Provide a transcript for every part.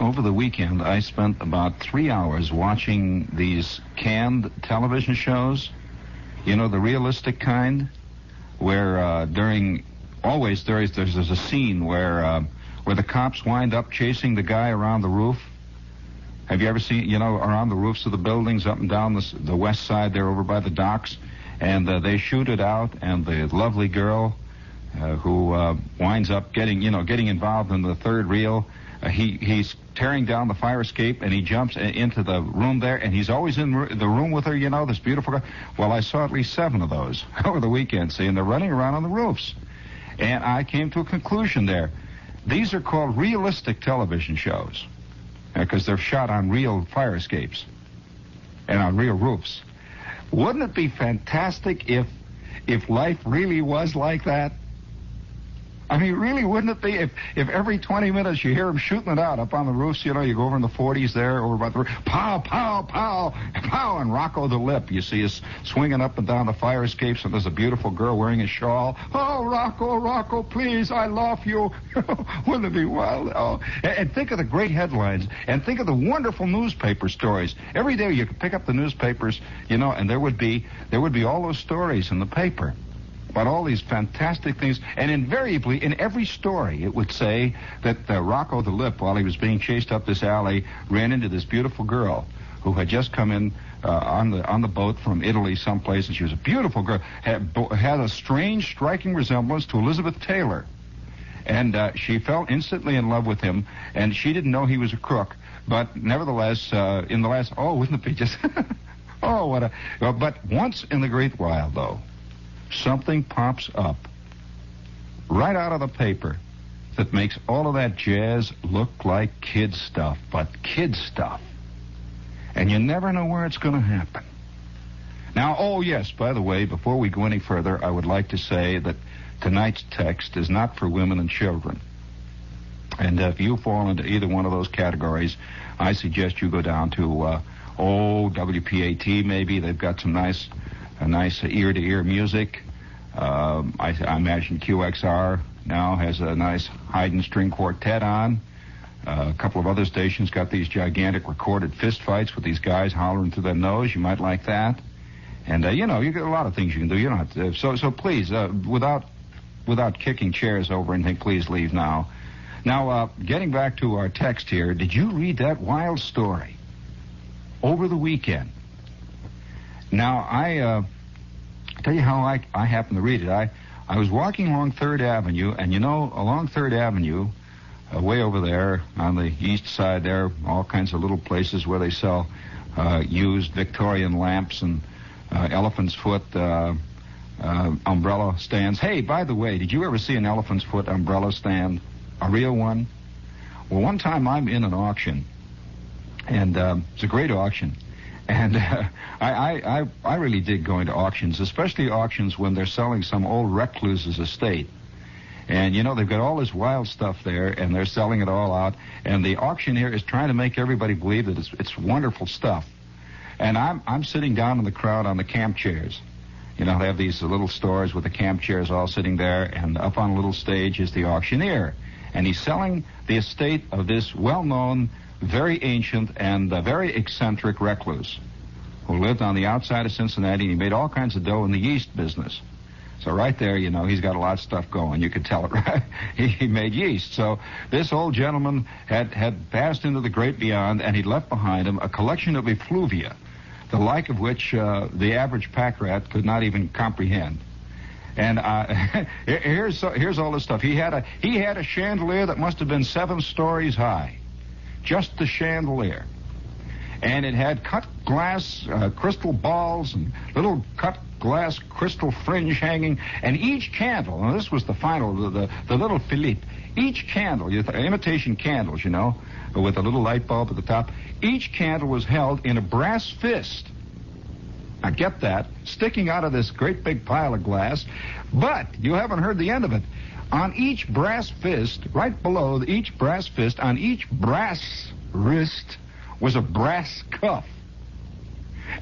over the weekend, I spent about 3 hours watching these canned television shows. You know, the realistic kind, where there's a scene where the cops wind up chasing the guy around the roof. Have you ever seen, around the roofs of the buildings up and down the west side there over by the docks? And they shoot it out, and the lovely girl who winds up getting involved in the third reel, he's tearing down the fire escape, and he jumps into the room there, and he's always in the room with her, this beautiful girl. Well, I saw at least 7 of those over the weekend, see, and they're running around on the roofs. And I came to a conclusion there. These are called realistic television shows, because they're shot on real fire escapes and on real roofs. Wouldn't it be fantastic if life really was like that? I mean, really, wouldn't it be if every 20 minutes you hear them shooting it out up on the roofs, you go over in the 40s there, over by the roof, pow, pow, pow, pow, and Rocco the Lip, you see us swinging up and down the fire escapes, and there's a beautiful girl wearing a shawl. Oh, Rocco, please, I love you. Wouldn't it be wild? Oh, and think of the great headlines, and think of the wonderful newspaper stories. Every day you could pick up the newspapers, and there would be all those stories in the paper about all these fantastic things, and invariably in every story it would say that Rocco the Lip, while he was being chased up this alley, ran into this beautiful girl who had just come in on the boat from Italy someplace, and she was a beautiful girl, had a strange, striking resemblance to Elizabeth Taylor, and she fell instantly in love with him, and she didn't know he was a crook, but nevertheless, in the last, wouldn't it be just, but once in the great while, though, something pops up right out of the paper that makes all of that jazz look like kid stuff, but kid stuff. And you never know where it's going to happen. Now, yes, by the way, before we go any further, I would like to say that tonight's text is not for women and children. And if you fall into either one of those categories, I suggest you go down to WPAT maybe. They've got some nice ear-to-ear music. I imagine QXR now has a nice Haydn string quartet on. A couple of other stations got these gigantic recorded fist fights with these guys hollering through their nose. You might like that. And, you get a lot of things you can do. You don't have to. So please, without kicking chairs over anything, please leave now. Now, getting back to our text here, did you read that wild story over the weekend? Now, I tell you how I happened to read it. I was walking along 3rd Avenue, and along 3rd Avenue, way over there on the east side there, all kinds of little places where they sell used Victorian lamps and elephant's foot umbrella stands. Hey, by the way, did you ever see an elephant's foot umbrella stand? A real one? Well, one time I'm in an auction, and it's a great auction. And I really dig going to auctions, especially auctions when they're selling some old recluse's estate. And, they've got all this wild stuff there, and they're selling it all out. And the auctioneer is trying to make everybody believe that it's wonderful stuff. And I'm sitting down in the crowd on the camp chairs. They have these little stores with the camp chairs all sitting there, and up on a little stage is the auctioneer. And he's selling the estate of this well-known, very ancient, and very eccentric recluse who lived on the outside of Cincinnati, and he made all kinds of dough in the yeast business. So right there, he's got a lot of stuff going. You could tell it, right? He made yeast. So this old gentleman had passed into the great beyond, and he'd left behind him a collection of effluvia, the like of which the average pack rat could not even comprehend. And here's all this stuff. He had a chandelier that must have been 7 stories high, just the chandelier. And it had cut glass crystal balls and little cut glass crystal fringe hanging. And each candle, and this was the final, the little Philippe, each candle, imitation candles, with a little light bulb at the top, each candle was held in a brass fist. Now get that, sticking out of this great big pile of glass. But you haven't heard the end of it. On each brass fist, right below each brass fist, on each brass wrist, was a brass cuff.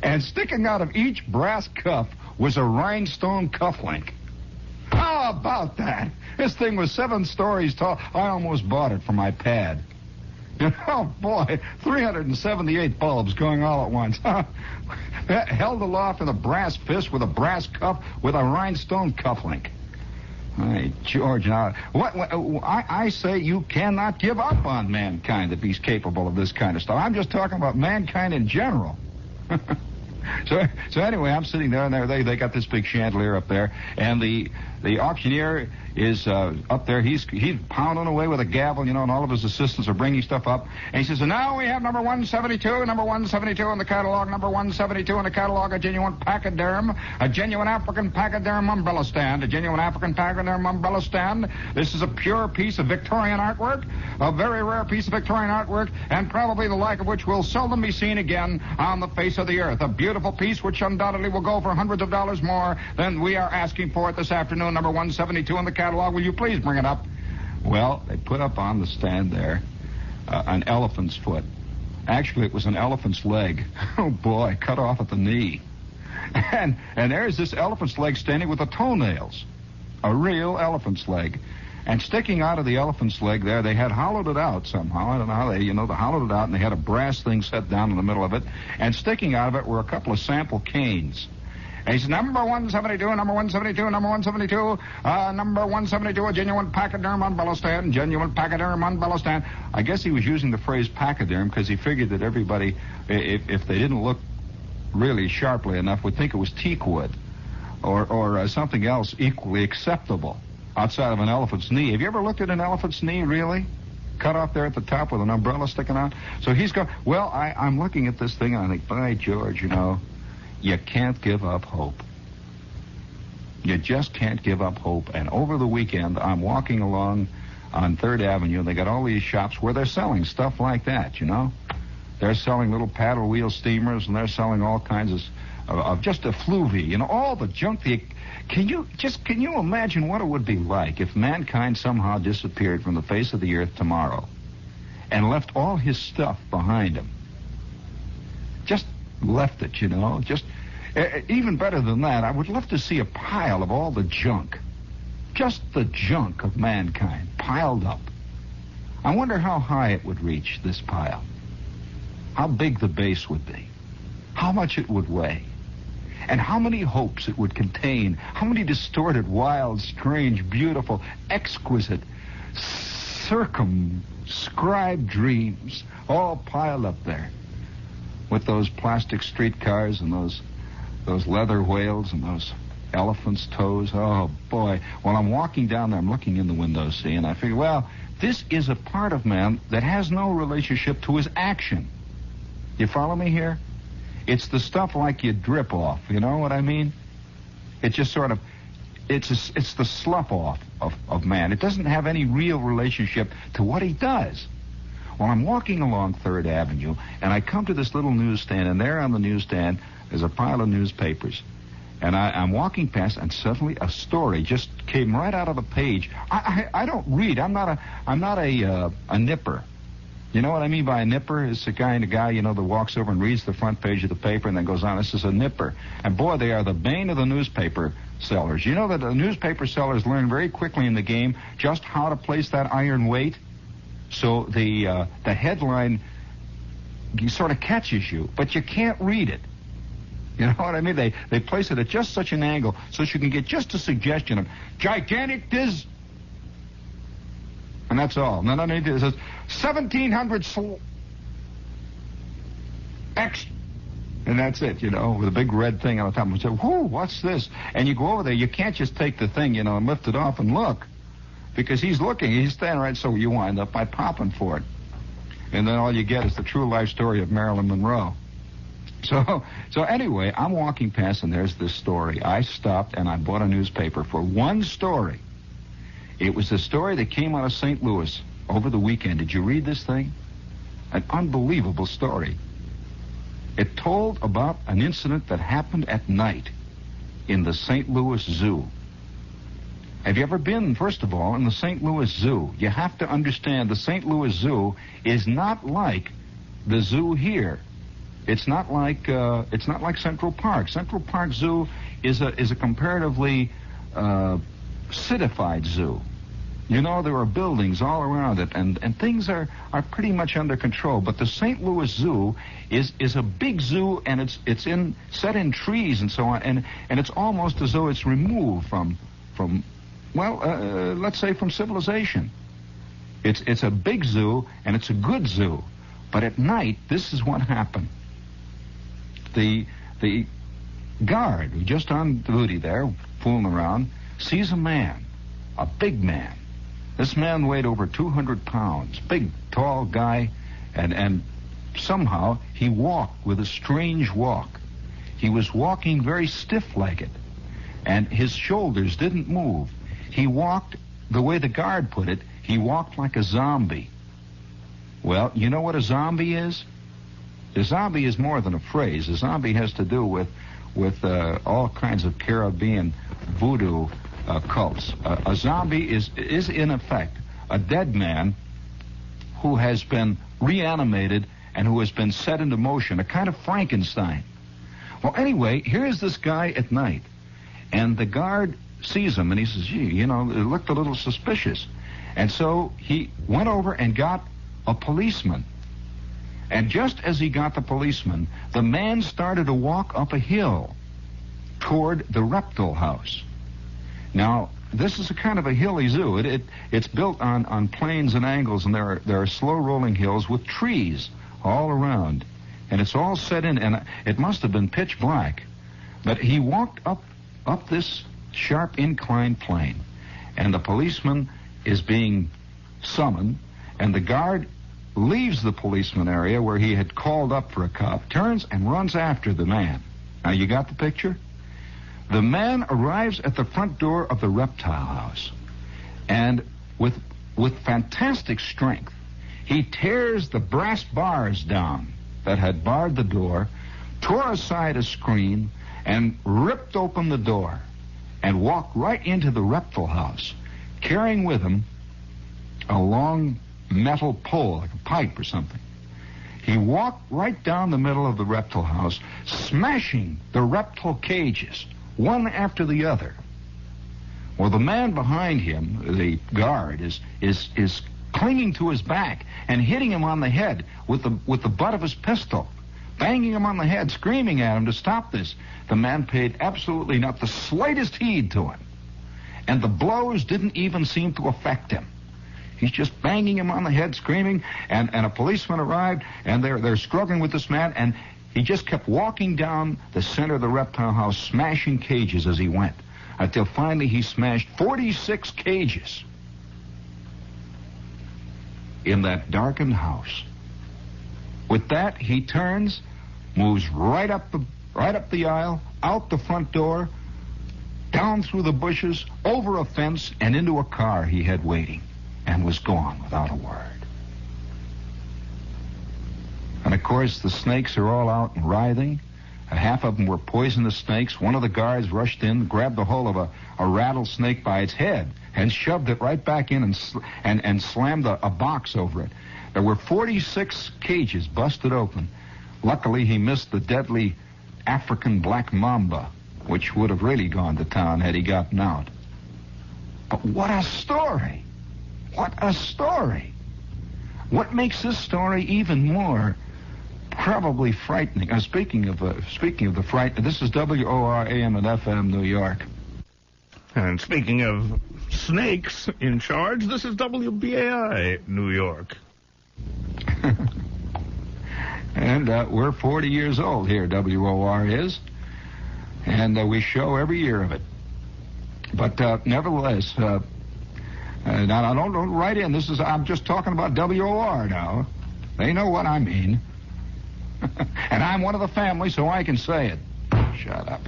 And sticking out of each brass cuff was a rhinestone cufflink. How about that? This thing was 7 stories tall. I almost bought it for my pad. You know, boy, 378 bulbs going all at once. Held aloft in a brass fist with a brass cuff with a rhinestone cufflink. Hey, George, now, I say you cannot give up on mankind if he's capable of this kind of stuff. I'm just talking about mankind in general. So anyway, I'm sitting there, and they got this big chandelier up there, and the auctioneer is up there. He's pounding away with a gavel, you know, and all of his assistants are bringing stuff up. And he says, and now we have number 172, number 172 in the catalog, number 172 in the catalog, a genuine pachyderm, a genuine African pachyderm umbrella stand, a genuine African pachyderm umbrella stand. This is a pure piece of Victorian artwork, a very rare piece of Victorian artwork, and probably the like of which will seldom be seen again on the face of the earth. A beautiful piece which undoubtedly will go for hundreds of dollars more than we are asking for it this afternoon, number 172 in the catalog. Will you please bring it up? Well, they put up on the stand there an elephant's foot. Actually, it was an elephant's leg. Oh, boy, cut off at the knee. And there's this elephant's leg standing with the toenails. A real elephant's leg. And sticking out of the elephant's leg there, they had hollowed it out somehow. I don't know how they hollowed it out, and they had a brass thing set down in the middle of it. And sticking out of it were a couple of sample canes. And he said, number 172, number 172, number 172, number 172, a genuine pachyderm umbrella stand, genuine pachyderm umbrella stand. I guess he was using the phrase pachyderm because he figured that everybody, if they didn't look really sharply enough, would think it was teak wood or something else equally acceptable outside of an elephant's knee. Have you ever looked at an elephant's knee, really? Cut off there at the top with an umbrella sticking out? So he's going, well, I'm looking at this thing, and I think, by George, you know, you can't give up hope. You just can't give up hope. And over the weekend, I'm walking along on 3rd Avenue, and they got all these shops where they're selling stuff like that, you know? They're selling little paddle wheel steamers, and they're selling all kinds of just effluvia, you know, all the junk. Can you imagine what it would be like if mankind somehow disappeared from the face of the earth tomorrow and left all his stuff behind him? Just left it, you know, just even better than that, I would love to see a pile of all the junk, just the junk of mankind piled up. I wonder how high it would reach, this pile, how big the base would be, how much it would weigh, and how many hopes it would contain, how many distorted, wild, strange, beautiful, exquisite, circumscribed dreams all piled up there. With those plastic streetcars and those leather whales and those elephants' toes. Oh, boy. While I'm walking down there, I'm looking in the window, see, and I figure, well, this is a part of man that has no relationship to his action. You follow me here? It's the stuff like you drip off, you know what I mean? It just sort of, it's the slough off of man. It doesn't have any real relationship to what he does. Well, I'm walking along 3rd Avenue, and I come to this little newsstand, and there on the newsstand is a pile of newspapers. And I'm walking past, and suddenly a story just came right out of the page. I don't read. I'm not a nipper. You know what I mean by a nipper? It's the kind of guy, you know, that walks over and reads the front page of the paper and then goes on. This is a nipper. And, boy, they are the bane of the newspaper sellers. You know that the newspaper sellers learn very quickly in the game just how to place that iron weight. So the headline sort of catches you, but you can't read it. You know what I mean? They place it at just such an angle so that you can get just a suggestion of gigantic and that's all. And then underneath it says 1,700 X, and that's it, you know, with a big red thing on the top. And you say, whoo, what's this? And you go over there. You can't just take the thing, you know, and lift it off and look. Because he's looking, he's standing right, so you wind up by popping for it. And then all you get is the true life story of Marilyn Monroe. So anyway, I'm walking past, and there's this story. I stopped, and I bought a newspaper for one story. It was the story that came out of St. Louis over the weekend. Did you read this thing? An unbelievable story. It told about an incident that happened at night in the St. Louis Zoo. Have you ever been, first of all, in the St. Louis Zoo? You have to understand the St. Louis Zoo is not like the zoo here. It's not like Central Park. Central Park Zoo is a comparatively citified zoo. You know, there are buildings all around it, and things are pretty much under control. But the St. Louis Zoo is a big zoo, and it's set in trees and so on, and it's almost as though it's removed from let's say from civilization. It's a big zoo, and it's a good zoo. But at night, this is what happened. The guard, who's just on duty there, fooling around, sees a man, a big man. This man weighed over 200 pounds, big, tall guy, and somehow he walked with a strange walk. He was walking very stiff-legged, and his shoulders didn't move. He walked, the way the guard put it, he walked like a zombie. Well, you know what a zombie is? A zombie is more than a phrase. A zombie has to do with all kinds of Caribbean voodoo cults. A zombie is in effect a dead man who has been reanimated and who has been set into motion, a kind of Frankenstein. Well, anyway, here's this guy at night, and the guard sees him, and he says, gee, you know, it looked a little suspicious. And so he went over and got a policeman. And just as he got the policeman, the man started to walk up a hill toward the reptile house. Now, this is a kind of a hilly zoo. It's built on plains and angles, and there are slow-rolling hills with trees all around. And it's all set in, and it must have been pitch black. But he walked up this sharp inclined plane, and the policeman is being summoned, and the guard leaves the policeman area where he had called up for a cop, turns and runs after the man. Now, you got the picture? The man arrives at the front door of the reptile house, and with fantastic strength, he tears the brass bars down that had barred the door, tore aside a screen, and ripped open the door, and walked right into the reptile house, carrying with him a long metal pole, like a pipe or something. He walked right down the middle of the reptile house, smashing the reptile cages, one after the other. Well, the man behind him, the guard, is clinging to his back and hitting him on the head with the butt of his pistol, banging him on the head, screaming at him to stop this. The man paid absolutely not the slightest heed to him, and the blows didn't even seem to affect him. He's just banging him on the head, screaming, and a policeman arrived, and they're struggling with this man, and he just kept walking down the center of the reptile house, smashing cages as he went, until finally he smashed 46 cages in that darkened house. With that, he turns, moves right up the aisle, out the front door, down through the bushes, over a fence, and into a car he had waiting, and was gone without a word. And of course, the snakes are all out and writhing. Half of them were poisonous snakes. One of the guards rushed in, grabbed the whole of a rattlesnake by its head, and shoved it right back in and slammed a box over it. There were 46 cages busted open. Luckily, he missed the deadly African black mamba, which would have really gone to town had he gotten out. But what a story! What a story! What makes this story even more probably frightening? Speaking of the fright, this is WOR AM and FM New York. And speaking of snakes in charge, this is WBAI New York. And we're 40 years old here, WOR is, and we show every year of it. But nevertheless, now don't write in. I'm just talking about WOR now. They know what I mean. And I'm one of the family, so I can say it. Shut up.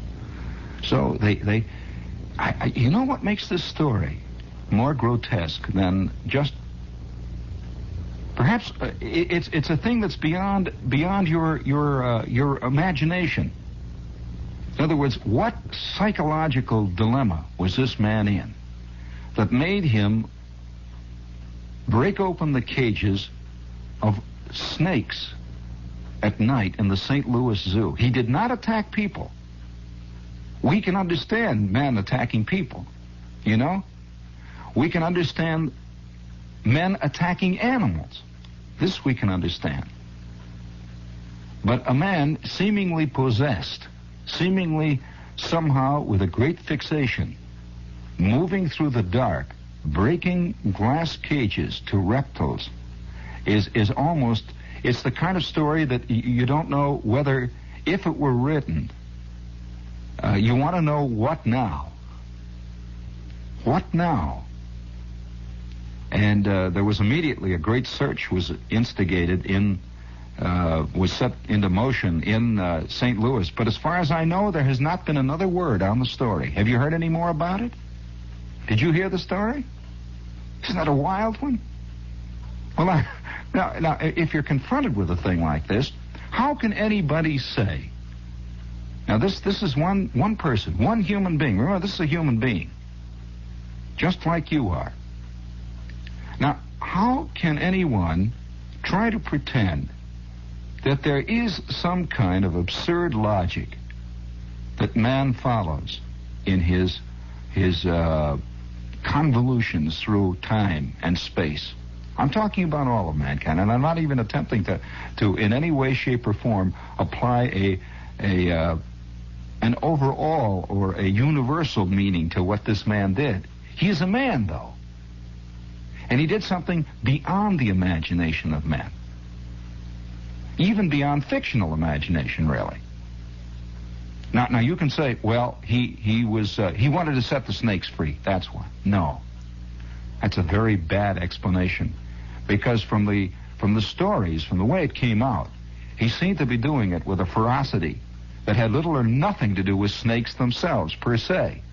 So you know what makes this story more grotesque than just perhaps it's a thing that's beyond your imagination. In other words, what psychological dilemma was this man in that made him break open the cages of snakes at night in the St. Louis Zoo? He did not attack people. We can understand man attacking people, you know? We can understand men attacking animals. This we can understand. But a man seemingly possessed, seemingly somehow with a great fixation, moving through the dark, breaking glass cages to reptiles, is almost, it's the kind of story that you don't know whether, if it were written, you want to know what now? What now? And there was immediately a great search was instigated was set into motion in St. Louis. But as far as I know, there has not been another word on the story. Have you heard any more about it? Did you hear the story? Isn't that a wild one? Well, now, if you're confronted with a thing like this, how can anybody say? Now, this is one person, one human being. Remember, this is a human being, just like you are. Now, how can anyone try to pretend that there is some kind of absurd logic that man follows in his convolutions through time and space? I'm talking about all of mankind, and I'm not even attempting to in any way, shape, or form apply an overall or a universal meaning to what this man did. He is a man, though. And he did something beyond the imagination of men. Even beyond fictional imagination, really. Now you can say, well, he wanted to set the snakes free. That's why. No. That's a very bad explanation. Because from the stories, from the way it came out, he seemed to be doing it with a ferocity that had little or nothing to do with snakes themselves, per se.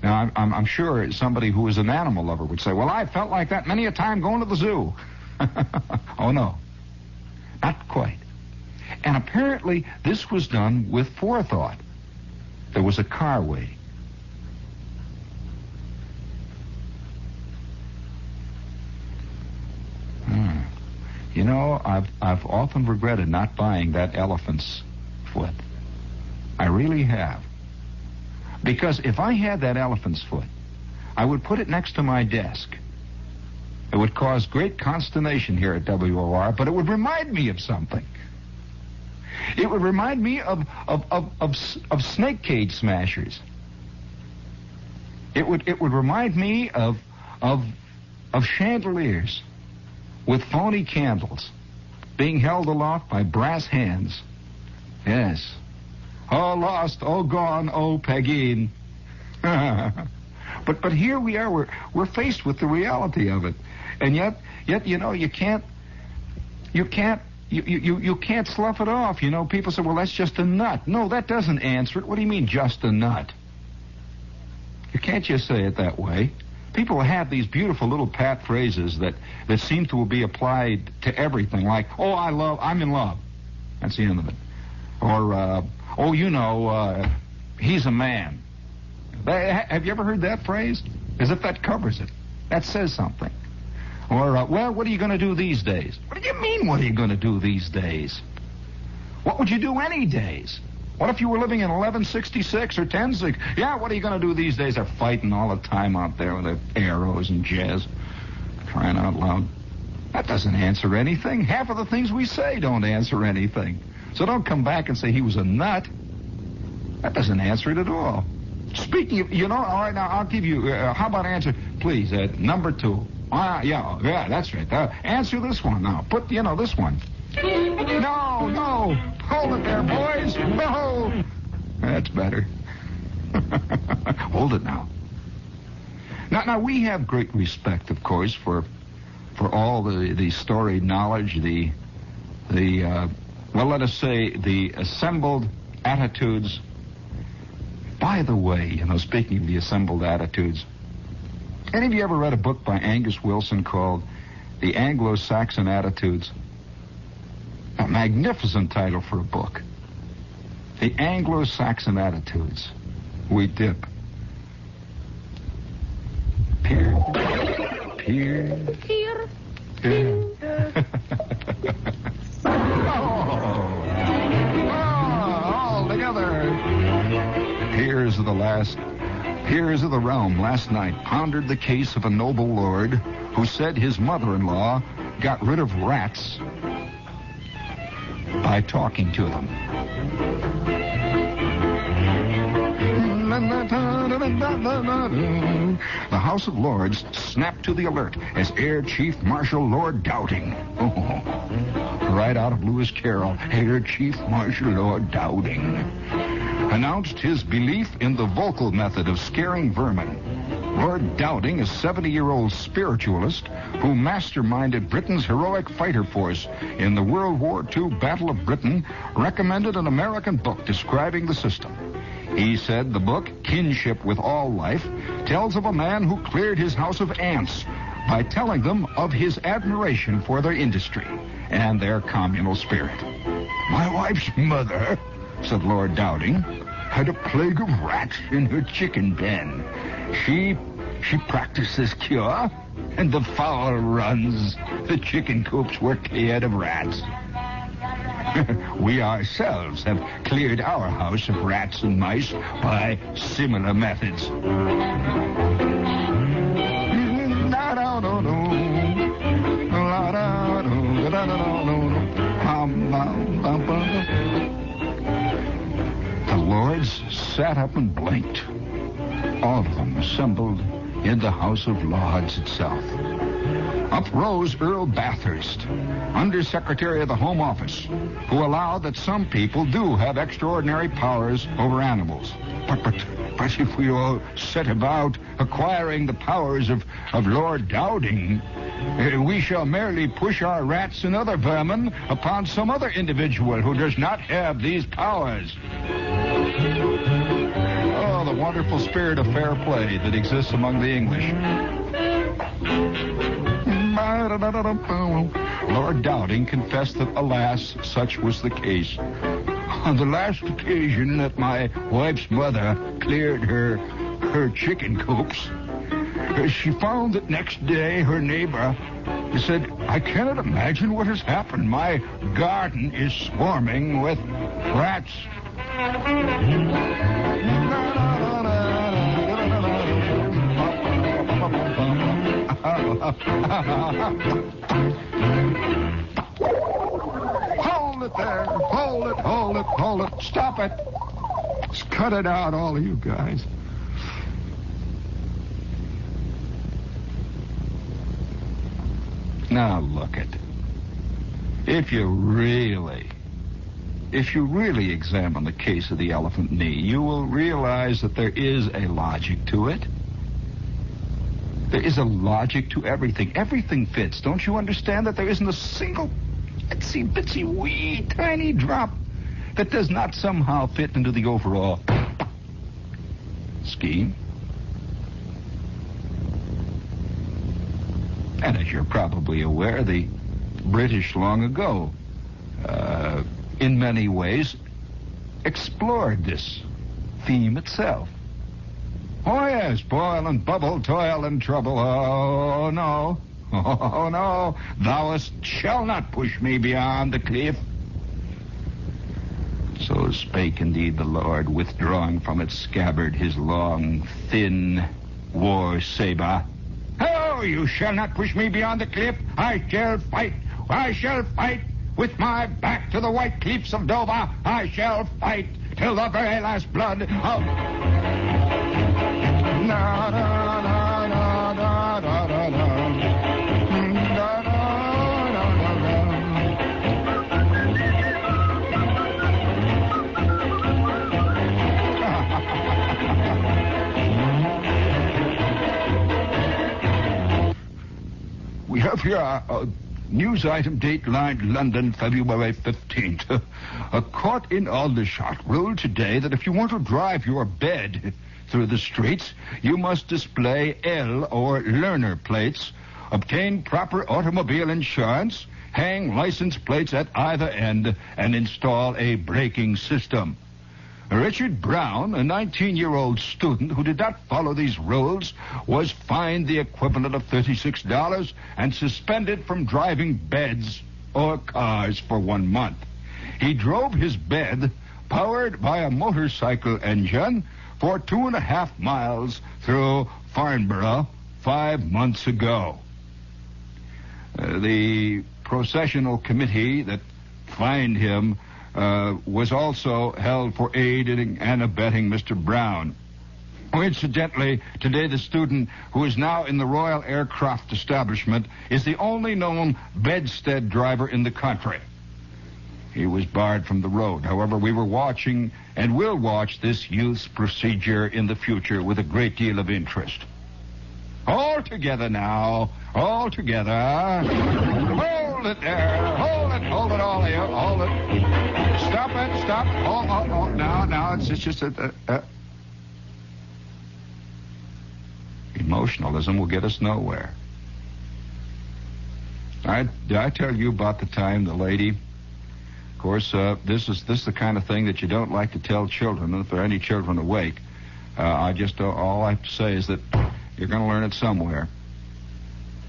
Now, I'm sure somebody who is an animal lover would say, well, I felt like that many a time going to the zoo. Oh, no. Not quite. And apparently, this was done with forethought. There was a car waiting. You know, I've often regretted not buying that elephant's foot. I really have. Because if I had that elephant's foot, I would put it next to my desk. It would cause great consternation here at WOR, but it would remind me of something. It would remind me of snake cage smashers. It would remind me of chandeliers with phony candles being held aloft by brass hands. Yes. Oh, lost, oh, gone, oh, Peggy. But here we are. We're faced with the reality of it, and yet you know you can't slough it off. You know, people say, well, that's just a nut. No, that doesn't answer it. What do you mean, just a nut? You can't just say it that way. People have these beautiful little pat phrases that seem to be applied to everything, like, oh, I'm in love. That's the end of it. Or, oh, you know, he's a man. Have you ever heard that phrase? As if that covers it. That says something. Or, well, what are you going to do these days? What do you mean, what are you going to do these days? What would you do any days? What if you were living in 1166 or 1060? Yeah, what are you going to do these days? They're fighting all the time out there with their arrows and jazz. Crying out loud. That doesn't answer anything. Half of the things we say don't answer anything. So don't come back and say he was a nut. That doesn't answer it at all. Speaking of, you know, all right, now I'll give you, how about answer, please, number 2. Yeah, that's right. Answer this one now. Put, this one. No. Hold it there, boys. No. That's better. Hold it now. Now we have great respect, of course, for all the storied knowledge, well, let us say the assembled attitudes. By the way, speaking of the assembled attitudes, any of you ever read a book by Angus Wilson called The Anglo-Saxon Attitudes? A magnificent title for a book. The Anglo-Saxon Attitudes. We dip. Peer. All together. Here's the last Peers of the realm last night pondered the case of a noble lord who said his mother-in-law got rid of rats by talking to them. The House of Lords snapped to the alert as Air Chief Marshal Lord Dowding, right out of Lewis Carroll, Air Chief Marshal Lord Dowding, announced his belief in the vocal method of scaring vermin. Lord Dowding, a 70-year-old spiritualist who masterminded Britain's heroic fighter force in the World War II Battle of Britain, recommended an American book describing the system. He said the book, Kinship with All Life, tells of a man who cleared his house of ants by telling them of his admiration for their industry and their communal spirit. My wife's mother, said Lord Dowding, had a plague of rats in her chicken pen. She practiced this cure, and the fowl runs. The chicken coops were cleared of rats. We ourselves have cleared our house of rats and mice by similar methods. The lords sat up and blinked. All of them assembled in the House of Lords itself. Up rose Earl Bathurst, Undersecretary of the Home Office, who allowed that some people do have extraordinary powers over animals. But if we all set about acquiring the powers of Lord Dowding, we shall merely push our rats and other vermin upon some other individual who does not have these powers. Oh, the wonderful spirit of fair play that exists among the English. Lord Dowding confessed that, alas, such was the case. On the last occasion that my wife's mother cleared her chicken coops, she found that next day her neighbor said, I cannot imagine what has happened. My garden is swarming with rats. Hold it there. Hold it. Stop it. Just cut it out, all of you guys. Now look it. If you really examine the case of the elephant knee, you will realize that there is a logic to it. There is a logic to everything. Everything fits. Don't you understand that there isn't a single itsy bitsy wee tiny drop that does not somehow fit into the overall scheme? And as you're probably aware, the British long ago, in many ways, explored this theme itself. Oh, yes, boil and bubble, toil and trouble. Oh, no. Oh, no. Thou shall not push me beyond the cliff. So spake indeed the Lord, withdrawing from its scabbard his long, thin war saber. Oh, you shall not push me beyond the cliff. I shall fight. With my back to the white cliffs of Dover. I shall fight till the very last blood of... We have here a news item, dateline London, February 15th. A court in Aldershot ruled today that if you want to drive your bed through the streets, you must display L or learner plates, obtain proper automobile insurance, hang license plates at either end, and install a braking system. Richard Brown, a 19-year-old student who did not follow these rules, was fined the equivalent of $36 and suspended from driving beds or cars for 1 month. He drove his bed, powered by a motorcycle engine, for 2.5 miles through Farnborough 5 months ago. The processional committee that fined him was also held for aiding and abetting Mr. Brown. Incidentally, today the student who is now in the Royal Aircraft Establishment is the only known bedstead driver in the country. He was barred from the road. However, we were watching and will watch this youth's procedure in the future with a great deal of interest. All together now. All together. Hold it there. Hold it, all of you. Hold it. Stop it. Stop. Oh. Now, it's just a... Emotionalism will get us nowhere. Did I tell you about the time the lady... Of course, this is the kind of thing that you don't like to tell children. And if there are any children awake, all I have to say is that you're going to learn it somewhere.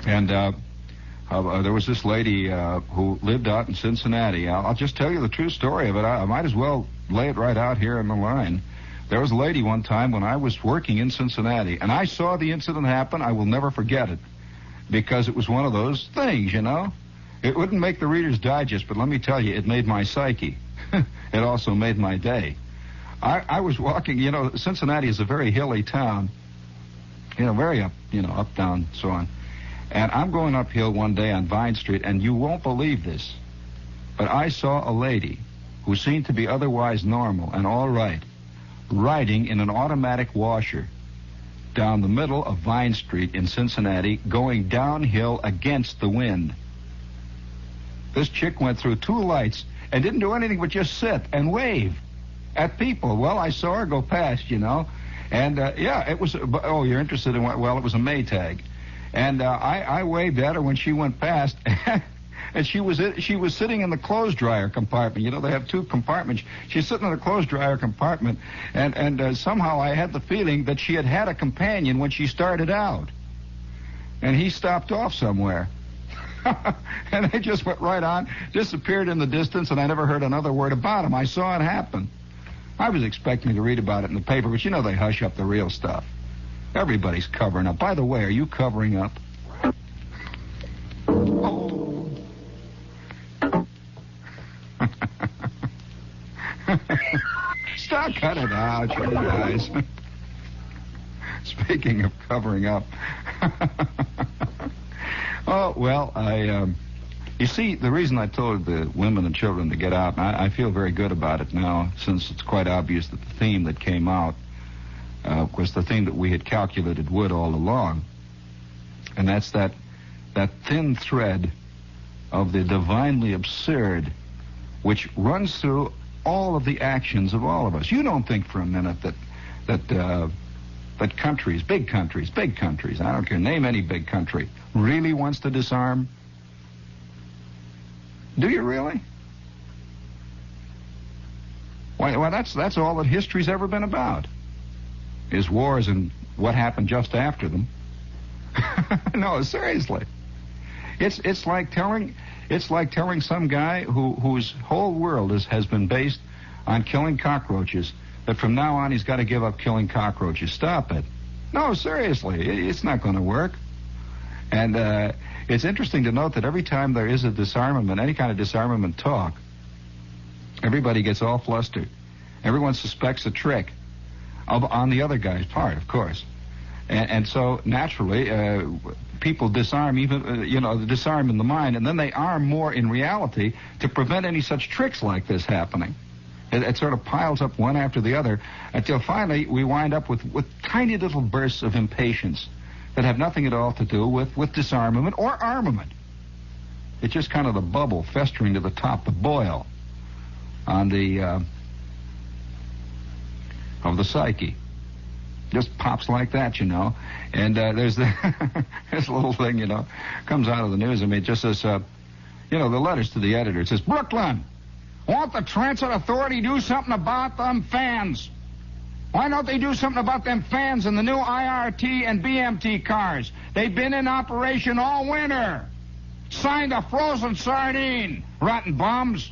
And there was this lady who lived out in Cincinnati. I'll just tell you the true story of it. I might as well lay it right out here in the line. There was a lady one time when I was working in Cincinnati, and I saw the incident happen. I will never forget it, because it was one of those things, you know. It wouldn't make the Reader's Digest, but let me tell you, it made my psyche. It also made my day. I was walking, you know, Cincinnati is a very hilly town, you know, very up, down, so on. And I'm going uphill one day on Vine Street, and you won't believe this, but I saw a lady who seemed to be otherwise normal and all right, riding in an automatic washer down the middle of Vine Street in Cincinnati, going downhill against the wind. This chick went through 2 lights and didn't do anything but just sit and wave at people. Well, I saw her go past, you know. And, it was... Oh, you're interested in what? Well, it was a Maytag. And I waved at her when she went past. And she was sitting in the clothes dryer compartment. You know, they have 2 compartments. She's sitting in the clothes dryer compartment. And somehow I had the feeling that she had a companion when she started out. And he stopped off somewhere. And they just went right on, disappeared in the distance, and I never heard another word about him. I saw it happen. I was expecting to read about it in the paper, but you know they hush up the real stuff. Everybody's covering up. By the way, are you covering up? Oh. Stop, cut it out, you guys. Speaking of covering up. Oh, well, you see, the reason I told the women and children to get out, and I feel very good about it now, since it's quite obvious that the theme that came out was the theme that we had calculated would all along. And that's that thin thread of the divinely absurd which runs through all of the actions of all of us. You don't think for a minute that countries, big countries, I don't care, name any big country, really wants to disarm? Do you really? Why, that's all that history's ever been about, is wars and what happened just after them. No, seriously. It's like telling some guy whose whole world has been based on killing cockroaches that from now on he's got to give up killing cockroaches. Stop it. No, seriously, it's not going to work. And it's interesting to note that every time there is a disarmament, any kind of disarmament talk, everybody gets all flustered. Everyone suspects a trick on the other guy's part, of course. And so, naturally, people disarm, even, disarm in the mind, and then they arm more in reality to prevent any such tricks like this happening. It sort of piles up one after the other until finally we wind up with tiny little bursts of impatience that have nothing at all to do with disarmament or armament. It's just kind of the bubble festering to the top, the boil on the of the psyche. Just pops like that, you know. And there's this little thing, comes out of the news. I mean, it just says, the letters to the editor. It says, Brooklyn, won't the transit authority do something about them fans? Why don't they do something about them fans in the new IRT and BMT cars? They've been in operation all winter. Signed a frozen sardine, rotten bums.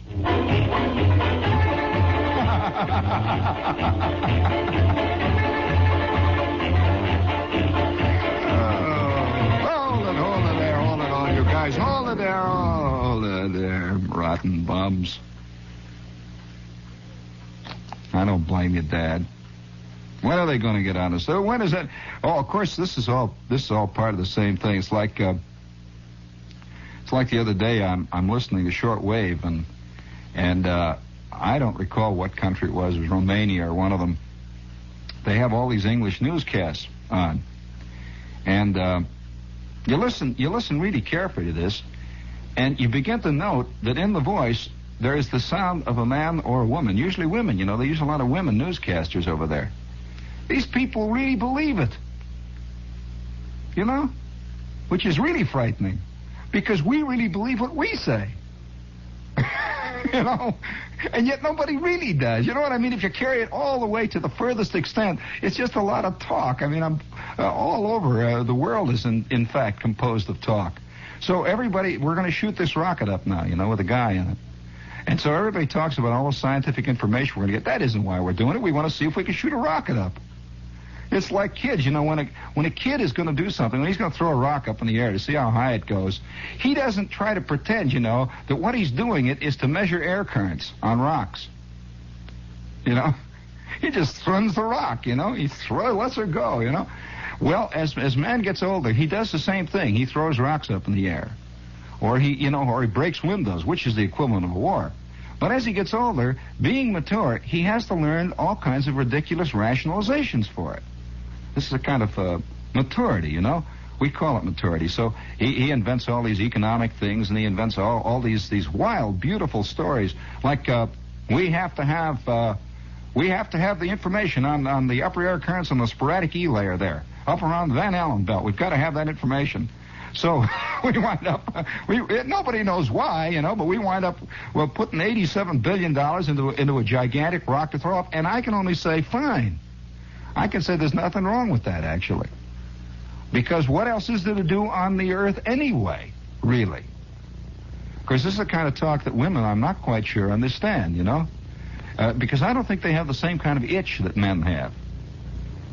they're rotten bums. I don't blame you, Dad. When are they going to get on us? So when is that? Oh, of course, this is all part of the same thing. It's like the other day I'm listening to shortwave and I don't recall what country it was Romania or one of them. They have all these English newscasts on, and you listen really carefully to this, and you begin to note that in the voice there is the sound of a man or a woman, usually women. You know, they use a lot of women newscasters over there. These people really believe it, you know, which is really frightening, because we really believe what we say, you know, and yet nobody really does. You know what I mean? If you carry it all the way to the furthest extent, it's just a lot of talk. I mean, I'm all over. The world is, in fact, composed of talk. So everybody, we're going to shoot this rocket up now, you know, with a guy in it. And so everybody talks about all the scientific information we're going to get. That isn't why we're doing it. We want to see if we can shoot a rocket up. It's like kids, you know, when a kid is going to do something, when he's going to throw a rock up in the air to see how high it goes, he doesn't try to pretend, you know, that what he's doing it is to measure air currents on rocks. You know, he just throws the rock, you know, lets her go, you know. Well, as man gets older, he does the same thing. He throws rocks up in the air, or he breaks windows, which is the equivalent of a war. But as he gets older, being mature, he has to learn all kinds of ridiculous rationalizations for it. This is a kind of maturity, you know. We call it maturity. So he invents all these economic things, and he invents all these wild, beautiful stories. Like we have to have the information on the upper air currents on the sporadic E layer there, up around the Van Allen belt. We've got to have that information. So we wind up, nobody knows why, you know, but we wind up putting $87 billion into a gigantic rock to throw up, and I can only say, fine. I can say there's nothing wrong with that, actually. Because what else is there to do on the Earth anyway, really? Because this is the kind of talk that women, I'm not quite sure, understand, you know? Because I don't think they have the same kind of itch that men have.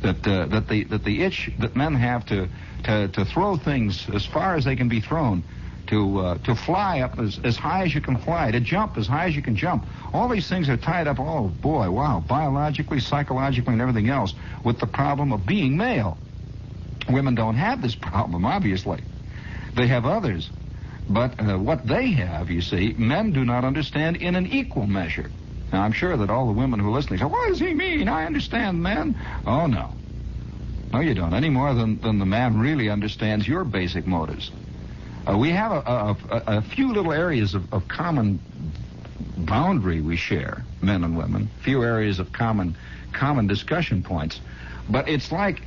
That the itch that men have to throw things as far as they can be thrown, to fly up as high as you can fly, to jump as high as you can jump. All these things are tied up, oh boy, wow, biologically, psychologically, and everything else, with the problem of being male. Women don't have this problem, obviously. They have others. But what they have, you see, men do not understand in an equal measure. Now, I'm sure that all the women who are listening say, what does he mean? I understand men. Oh, no. No, you don't, any more than the man really understands your basic motives. We have a few little areas of common boundary we share, men and women. Few areas of common discussion points. But it's like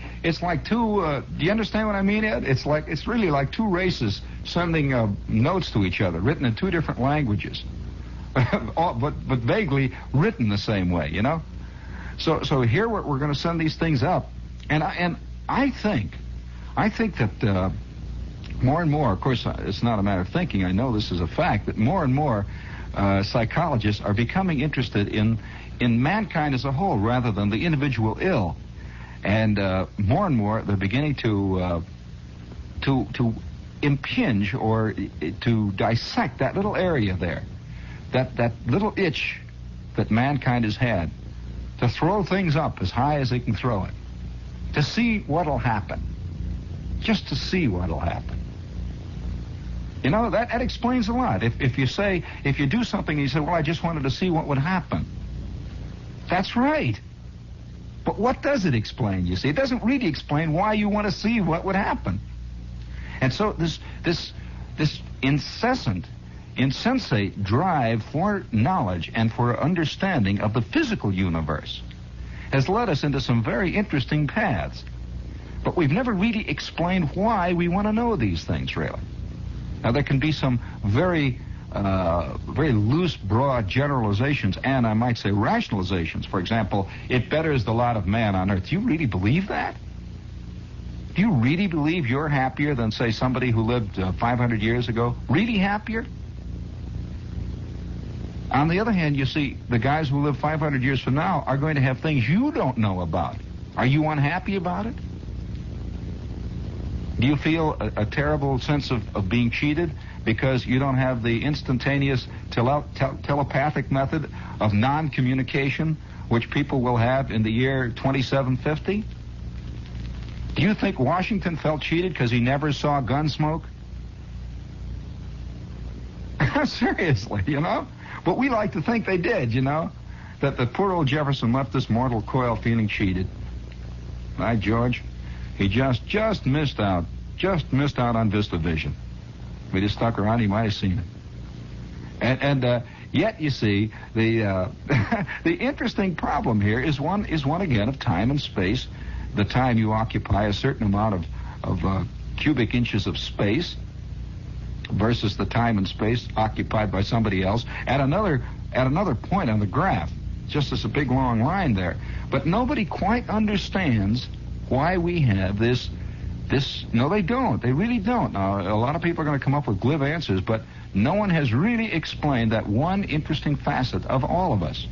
two. Do you understand what I mean, Ed? It's really like two races sending notes to each other, written in two different languages, but vaguely written the same way. You know. So here we're going to send these things up, and I think that. More and more, of course, it's not a matter of thinking. I know this is a fact, that more and more psychologists are becoming interested in mankind as a whole rather than the individual ill. And more and more, they're beginning to impinge or to dissect that little area there, that little itch that mankind has had, to throw things up as high as they can throw it, to see what'll happen, just to see what'll happen. You know, that explains a lot. If you do something and you say, well, I just wanted to see what would happen. That's right. But what does it explain, you see? It doesn't really explain why you want to see what would happen. And so this incessant, insensate drive for knowledge and for understanding of the physical universe has led us into some very interesting paths. But we've never really explained why we want to know these things, really. Now, there can be some very loose, broad generalizations, and I might say rationalizations. For example, it betters the lot of man on earth. Do you really believe that? Do you really believe you're happier than, say, somebody who lived 500 years ago? Really happier? On the other hand, you see, the guys who live 500 years from now are going to have things you don't know about. Are you unhappy about it? Do you feel a terrible sense of being cheated because you don't have the instantaneous telepathic method of non-communication which people will have in the year 2750? Do you think Washington felt cheated because he never saw gun smoke? Seriously, you know? But we like to think they did, you know? That the poor old Jefferson left this mortal coil feeling cheated. Right, George? He just missed out. Just missed out on VistaVision. If he just stuck around, he might have seen it. And yet, you see, the the interesting problem here is one again of time and space. The time you occupy a certain amount of cubic inches of space versus the time and space occupied by somebody else at another point on the graph. Just as a big long line there. But nobody quite understands why we have this. No, they don't. They really don't. Now, a lot of people are going to come up with glib answers, but no one has really explained that one interesting facet of all of us.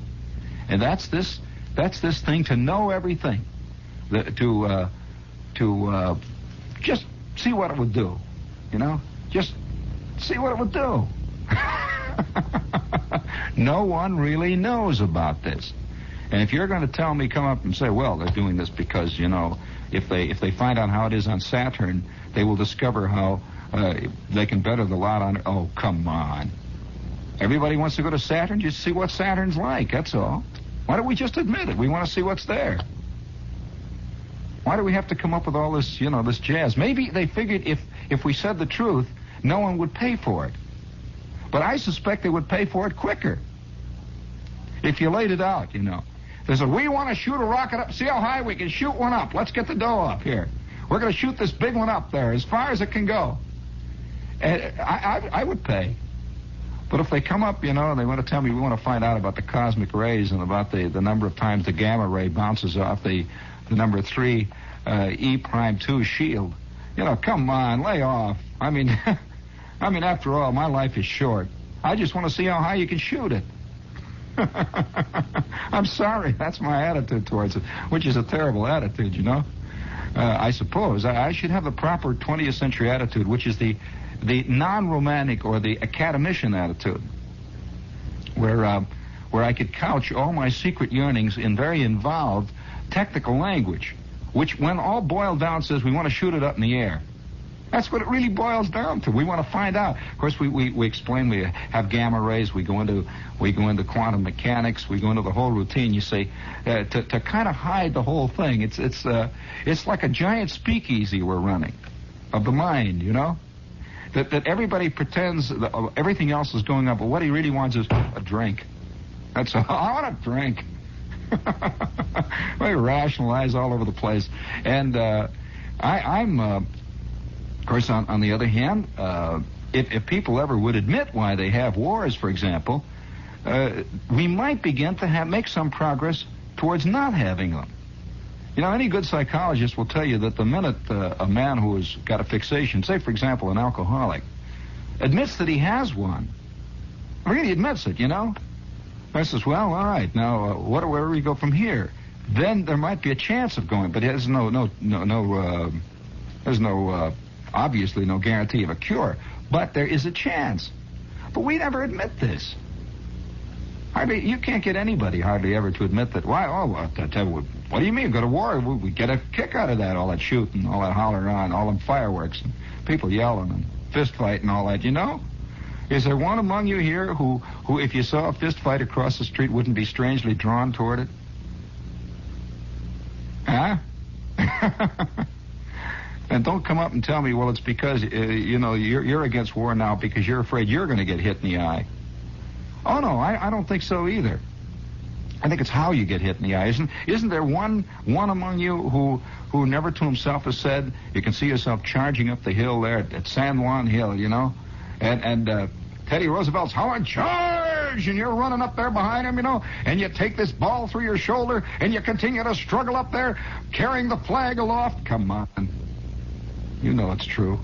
And that's this thing to know everything. To just see what it would do. You know? Just see what it would do. No one really knows about this. And if you're going to tell me, come up and say, well, they're doing this because, you know, if they find out how it is on Saturn, they will discover how they can better the lot on... Oh, come on. Everybody wants to go to Saturn just to see what Saturn's like, that's all. Why don't we just admit it? We want to see what's there. Why do we have to come up with all this, you know, this jazz? Maybe they figured if we said the truth, no one would pay for it. But I suspect they would pay for it quicker if you laid it out, you know. They said, we want to shoot a rocket up. See how high we can shoot one up. Let's get the dough up here. We're going to shoot this big one up there as far as it can go. And I would pay. But if they come up, you know, and they want to tell me we want to find out about the cosmic rays and about the number of times the gamma ray bounces off the number 3 E'2 shield, you know, come on, lay off. I mean, after all, my life is short. I just want to see how high you can shoot it. I'm sorry, that's my attitude towards it, which is a terrible attitude, you know. I suppose I should have the proper 20th century attitude, which is the non-romantic or the academician attitude, where I could couch all my secret yearnings in very involved technical language, which, when all boiled down, says we want to shoot it up in the air. That's what it really boils down to. We want to find out. Of course, we explain we have gamma rays. We go into quantum mechanics. We go into the whole routine. You see, to kind of hide the whole thing. It's like a giant speakeasy we're running of the mind. You know, that everybody pretends that everything else is going on, but what he really wants is a drink. That's all. I want a drink. We rationalize all over the place, and I'm. Of course, on the other hand, if people ever would admit why they have wars, for example, we might begin to make some progress towards not having them. You know, any good psychologist will tell you that the minute a man who has got a fixation, say, for example, an alcoholic, admits that he has one, really admits it, you know, I says, well, all right, now, where do we go from here? Then there might be a chance of going, but there's obviously no guarantee of a cure, but there is a chance. But we never admit this. You can't get anybody hardly ever to admit that. Why? Oh, what do you mean? Go to war? We get a kick out of that, all that shooting, all that hollering on, all them fireworks, and people yelling and fist fight and all that, you know? Is there one among you here who if you saw a fist fight across the street, wouldn't be strangely drawn toward it? Huh? And don't come up and tell me, well, it's because, you know, you're against war now because you're afraid you're going to get hit in the eye. Oh, no, I don't think so either. I think it's how you get hit in the eye. Isn't there one among you who never to himself has said, you can see yourself charging up the hill there at San Juan Hill, you know, and Teddy Roosevelt's howling, charge, and you're running up there behind him, you know, and you take this ball through your shoulder, and you continue to struggle up there, carrying the flag aloft. Come on. You know it's true.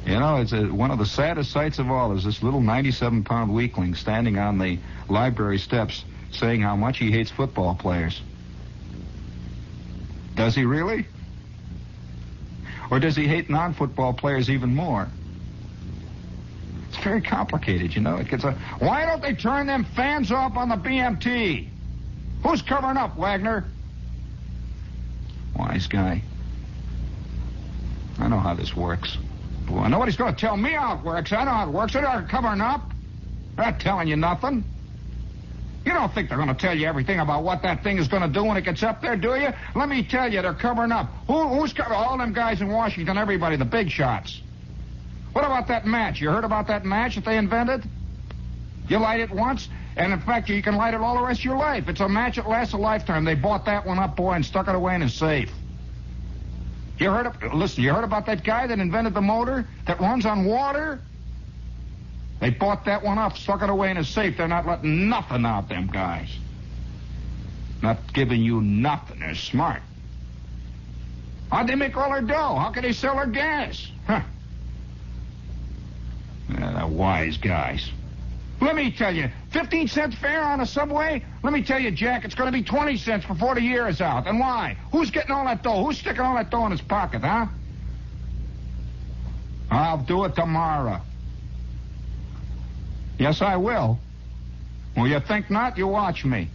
You know, it's one of the saddest sights of all is this little 97-pound weakling standing on the library steps saying how much he hates football players. Does he really? Or does he hate non-football players even more? It's very complicated, you know. It gets Why don't they turn them fans off on the BMT? Who's covering up, Wagner? Wise guy. I know how this works. Boy, nobody's going to tell me how it works. I know how it works. They're not covering up. They're not telling you nothing. You don't think they're going to tell you everything about what that thing is going to do when it gets up there, do you? Let me tell you, they're covering up. Who's covering? All them guys in Washington, everybody, the big shots. What about that match? You heard about that match that they invented? You light it once, and in fact, you can light it all the rest of your life. It's a match that lasts a lifetime. They bought that one up, boy, and stuck it away in a safe. You heard about that guy that invented the motor that runs on water? They bought that one up, stuck it away in a safe. They're not letting nothing out, them guys. Not giving you nothing. They're smart. How'd they make all their dough? How could they sell their gas? Huh. Yeah, they're wise guys. Let me tell you, 15 cents fare on a subway? Let me tell you, Jack, it's going to be 20 cents before the year is out. And why? Who's getting all that dough? Who's sticking all that dough in his pocket, huh? I'll do it tomorrow. Yes, I will. Well, you think not? You watch me.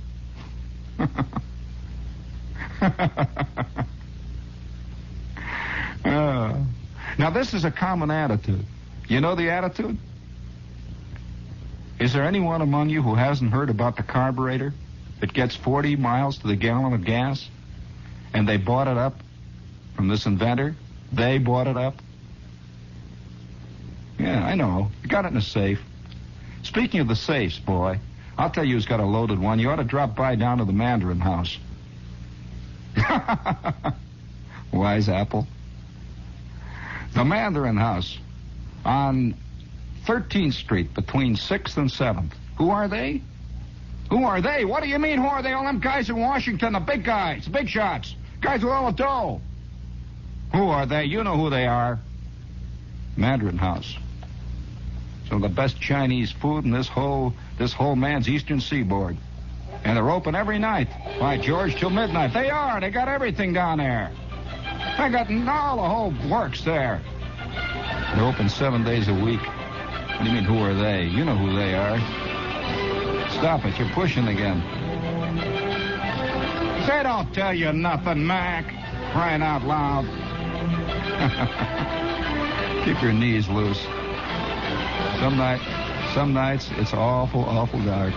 Now, this is a common attitude. You know the attitude? Is there anyone among you who hasn't heard about the carburetor that gets 40 miles to the gallon of gas? And they bought it up from this inventor? They bought it up? Yeah, I know. You got it in a safe. Speaking of the safes, boy, I'll tell you who's got a loaded one. You ought to drop by down to the Mandarin house. Wise apple. The Mandarin house on 13th Street between 6th and 7th. Who are they? Who are they? What do you mean, who are they? All them guys in Washington, the big guys, the big shots. Guys with all the dough. Who are they? You know who they are. Mandarin house. Some of the best Chinese food in this whole man's eastern seaboard. And they're open every night. By George, till midnight. They are. They got everything down there. They got all the whole works there. They're open 7 days a week. What do you mean, who are they? You know who they are. Stop it. You're pushing again. They don't tell you nothing, Mac. Crying out loud. Keep your knees loose. Some nights it's awful, awful dark.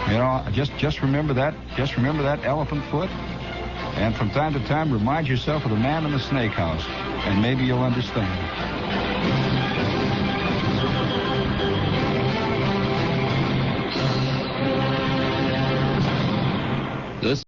You know, just remember that. Just remember that elephant foot. And from time to time, remind yourself of the man in the snake house. And maybe you'll understand. This